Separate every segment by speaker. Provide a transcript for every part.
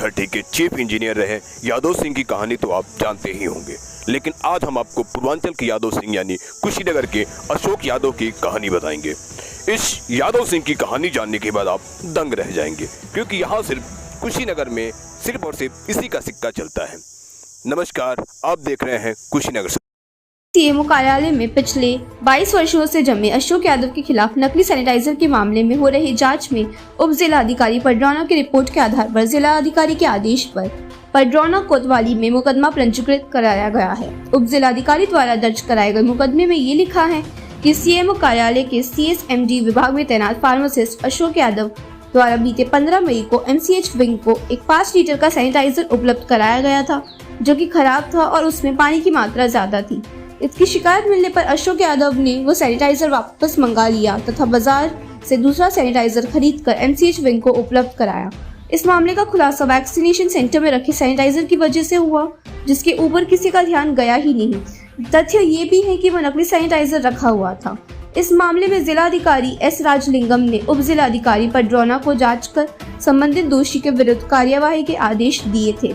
Speaker 1: Authority के chief engineer रहे यादव सिंह की कहानी तो आप जानते ही होंगे, लेकिन आज हम आपको पूर्वांचल के यादव सिंह यानी कुशीनगर के अशोक यादव की कहानी बताएंगे। इस यादव सिंह की कहानी जानने के बाद आप दंग रह जाएंगे, क्योंकि यहाँ सिर्फ कुशीनगर में सिर्फ और सिर्फ इसी का सिक्का चलता है। नमस्कार, आप देख रहे हैं कुशीनगर।
Speaker 2: सीएमओ कार्यालय में पिछले 22 वर्षों से जमे अशोक यादव के खिलाफ नकली सैनिटाइजर के मामले में हो रही जांच में उप जिला अधिकारी पडरौना की रिपोर्ट के आधार पर जिला अधिकारी के आदेश पर पडरौना कोतवाली में मुकदमा पंजीकृत कराया गया है। उप जिला अधिकारी द्वारा दर्ज कराए गए मुकदमे में ये लिखा है कि सीएमओ कार्यालय के CSMD विभाग में तैनात फार्मासिस्ट अशोक यादव द्वारा बीते 15 मई को MCH विंग को एक 5 लीटर का सैनिटाइजर उपलब्ध कराया गया था, जो कि खराब था और उसमें पानी की मात्रा ज्यादा थी। इसकी शिकायत मिलने पर अशोक यादव ने वो सैनिटाइजर वापस मंगा लिया तथा बाजार से दूसरा सैनिटाइजर खरीदकर MCH विंग को उपलब्ध कराया। इस मामले का खुलासा वैक्सीनेशन सेंटर में रखे सैनिटाइजर की वजह से हुआ, जिसके ऊपर किसी का ध्यान गया ही नहीं। तथ्य ये भी है कि वह नकली सैनिटाइजर रखा हुआ था। इस मामले में जिला अधिकारी S राजलिंगम ने उप जिला अधिकारी पडरौना को जांच कर संबंधित दोषी के विरुद्ध कार्यवाही के आदेश दिए थे।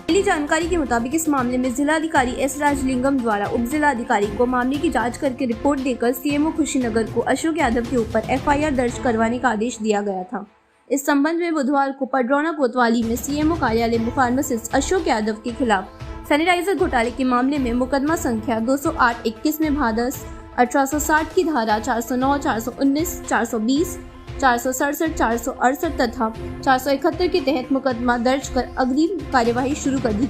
Speaker 2: मिली जानकारी के मुताबिक इस मामले में जिला अधिकारी S राजलिंगम द्वारा उप जिला अधिकारी को मामले की जांच करके रिपोर्ट देकर सीएमओ कुशीनगर को अशोक यादव के ऊपर FIR दर्ज करवाने का आदेश दिया गया था। इस संबंध में बुधवार को पडरौना कोतवाली में सीएमओ कार्यालय में फार्मासिस्ट अशोक यादव के खिलाफ सैनिटाइजर घोटाले के मामले में मुकदमा संख्या 208-21 में भादस 1860 की धारा 409, 419, 420, 467, 468 तथा 471 के तहत मुकदमा दर्ज कर अग्रिम कार्यवाही शुरू कर दी।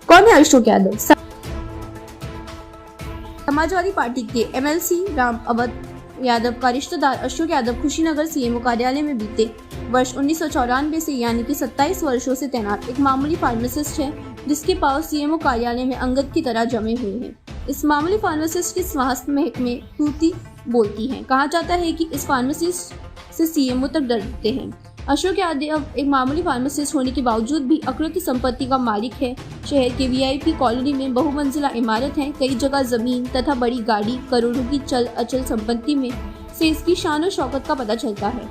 Speaker 2: कौन है अशोक यादव? समाजवादी पार्टी के MLC राम अवध यादव का रिश्तेदार अशोक यादव कुशीनगर सीएमओ कार्यालय में बीते वर्ष 1994 से यानी कि 27 वर्षों से तैनात एक मामूली फार्मासिस्ट है, जिसके पांव सीएमओ कार्यालय में अंगद की तरह जमे हुए हैं। इस मामूली फार्मासिस्ट की स्वास्थ्य महकमे टूटी बोलती हैं। कहा जाता है कि इस फार्मासिस्ट से सीएमओ तक डरते हैं। अशोक यादव एक मामूली फार्मासिस्ट होने के बावजूद भी अकड़ों की संपत्ति का मालिक है। शहर के VIP कॉलोनी में बहुमंजिला इमारत है, कई जगह जमीन तथा बड़ी गाड़ी, करोड़ों की चल अचल संपत्ति में से इसकी शान और शौकत का पता चलता है।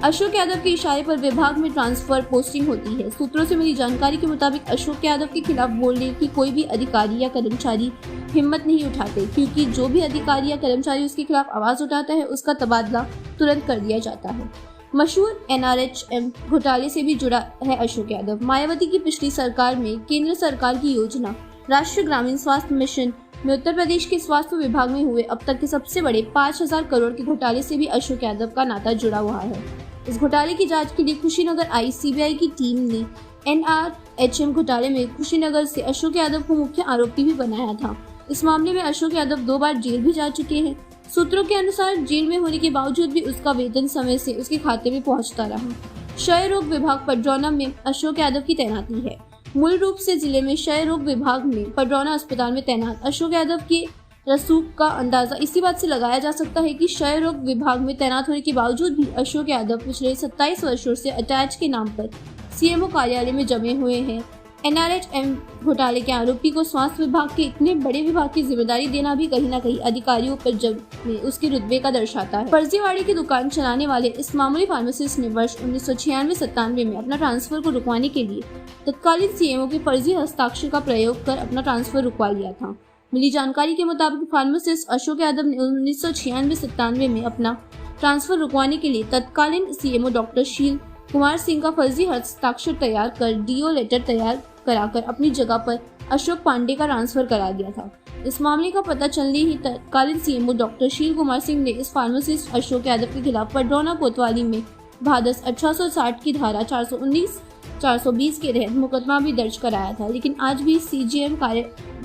Speaker 2: अशोक यादव के इशारे पर विभाग में ट्रांसफर पोस्टिंग होती है। सूत्रों से मिली जानकारी के मुताबिक अशोक यादव के खिलाफ बोलने की कोई भी अधिकारी या कर्मचारी हिम्मत नहीं उठाते, क्योंकि जो भी अधिकारी या कर्मचारी उसके खिलाफ आवाज उठाता है उसका तबादला तुरंत कर दिया जाता है। मशहूर NRHM घोटाले से भी जुड़ा है अशोक यादव। मायावती की पिछली सरकार में केंद्र सरकार की योजना राष्ट्रीय ग्रामीण स्वास्थ्य मिशन में उत्तर प्रदेश के स्वास्थ्य विभाग में हुए अब तक के सबसे बड़े 5000 करोड़ के घोटाले से भी अशोक यादव का नाता जुड़ा हुआ है। इस घोटाले की जांच के लिए कुशीनगर आई CBI की टीम ने NRHM घोटाले में कुशीनगर से अशोक यादव को मुख्य आरोपी भी बनाया था। इस मामले में अशोक यादव 2 बार जेल भी जा चुके हैं। सूत्रों के अनुसार जेल में होने के बावजूद भी उसका वेतन समय से उसके खाते में पहुंचता रहा। क्षय रोग विभाग पडरौना में अशोक यादव की तैनाती है। मूल रूप से जिले में क्षय रोग विभाग में पडरौना अस्पताल में तैनात अशोक यादव के रसूख का अंदाजा इसी बात से लगाया जा सकता है कि क्षय रोग विभाग में तैनात होने के बावजूद भी अशोक यादव पिछले 27 वर्षों से अटैच के नाम पर सीएमओ कार्यालय में जमे हुए हैं। NRHM घोटाले के आरोपी को स्वास्थ्य विभाग के इतने बड़े विभाग की जिम्मेदारी देना भी कहीं न कहीं अधिकारियों पर जब में उसके रुतबे का दर्शाता है। फर्जीवाड़े की दुकान चलाने वाले इस मामूली फार्मासिस्ट ने वर्ष 1996-97 में अपना ट्रांसफर को रुकवाने के लिए तत्कालीन सीएमओ के फर्जी हस्ताक्षर का प्रयोग कर अपना ट्रांसफर रुकवा लिया था। मिली जानकारी के मुताबिक फार्मासिस्ट अशोक यादव ने 1996-97 में अपना ट्रांसफर रुकवाने के लिए तत्कालीन सीएमओ डॉक्टर शील कुमार सिंह का फर्जी हस्ताक्षर तैयार कर DO लेटर तैयार कराकर अपनी जगह पर अशोक पांडे का ट्रांसफर करा दिया था। इस मामले का पता चलने ही तत्कालीन सीएमओ डॉक्टर शील कुमार सिंह ने इस फार्मासिस्ट अशोक यादव के खिलाफ पडरौना कोतवाली में भादस 1860 की धारा 419, 420 के तहत मुकदमा भी दर्ज कराया था, लेकिन आज भी CGM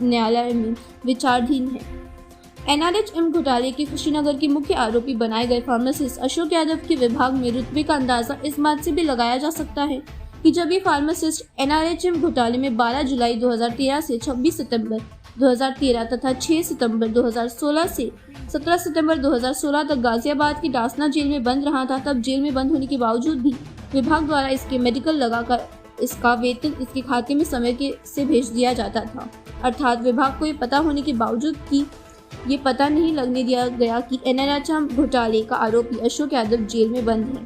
Speaker 2: न्यायालय में विचाराधीन है। NRHM घोटाले के कुशीनगर के मुख्य आरोपी बनाए गए फार्मासिस्ट अशोक यादव के विभाग में रुतबे का अंदाजा इस बात से भी लगाया जा सकता है कि जब ये फार्मासिस्ट NRHM घोटाले में 12 जुलाई 2013 से 26 सितंबर 2013 तथा 6 सितंबर 2016 से 17 सितंबर 2016 तक गाजियाबाद की डासना जेल में बंद रहा था, तब जेल में बंद होने के बावजूद भी विभाग द्वारा इसके मेडिकल लगाकर इसका वेतन इसके खाते में समय से भेज दिया जाता था। अर्थात विभाग को ये पता होने के बावजूद कि ये पता नहीं लगने दिया गया कि एनआरएचएम घोटाले का आरोपी अशोक यादव जेल में बंद है।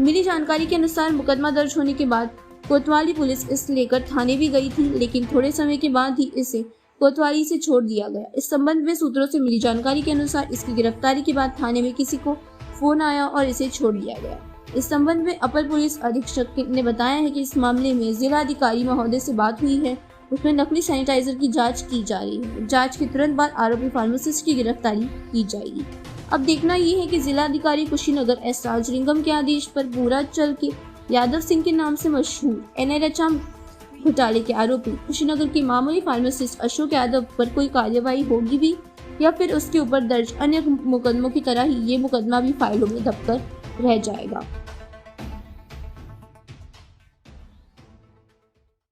Speaker 2: मिली जानकारी के अनुसार मुकदमा दर्ज होने के बाद कोतवाली पुलिस इस लेकर थाने भी गई थी, लेकिन थोड़े समय के बाद ही इसे कोतवाली से छोड़ दिया गया। इस संबंध में सूत्रों से मिली जानकारी के अनुसार इसकी गिरफ्तारी के बाद थाने में किसी को फोन आया और इसे छोड़ दिया गया। इस संबंध में अपर पुलिस अधीक्षक ने बताया है कि इस मामले में जिला अधिकारी महोदय से बात हुई है, उसमें नकली सैनिटाइजर की जांच की जा रही है। जांच के तुरंत बाद आरोपी फार्मासिस्ट की गिरफ्तारी की जाएगी। अब देखना ये है कि जिला अधिकारी कुशीनगर एस राजलिंगम के आदेश पर पूर्वांचल के यादव सिंह के नाम से मशहूर एनआरएचएम घोटाले के आरोपी कुशीनगर के मामूली फार्मासिस्ट अशोक यादव पर कोई कार्यवाही होगी भी, या फिर उसके ऊपर दर्ज अन्य मुकदमों की तरह ही ये मुकदमा भी फाइलों में दबकर रह जाएगा।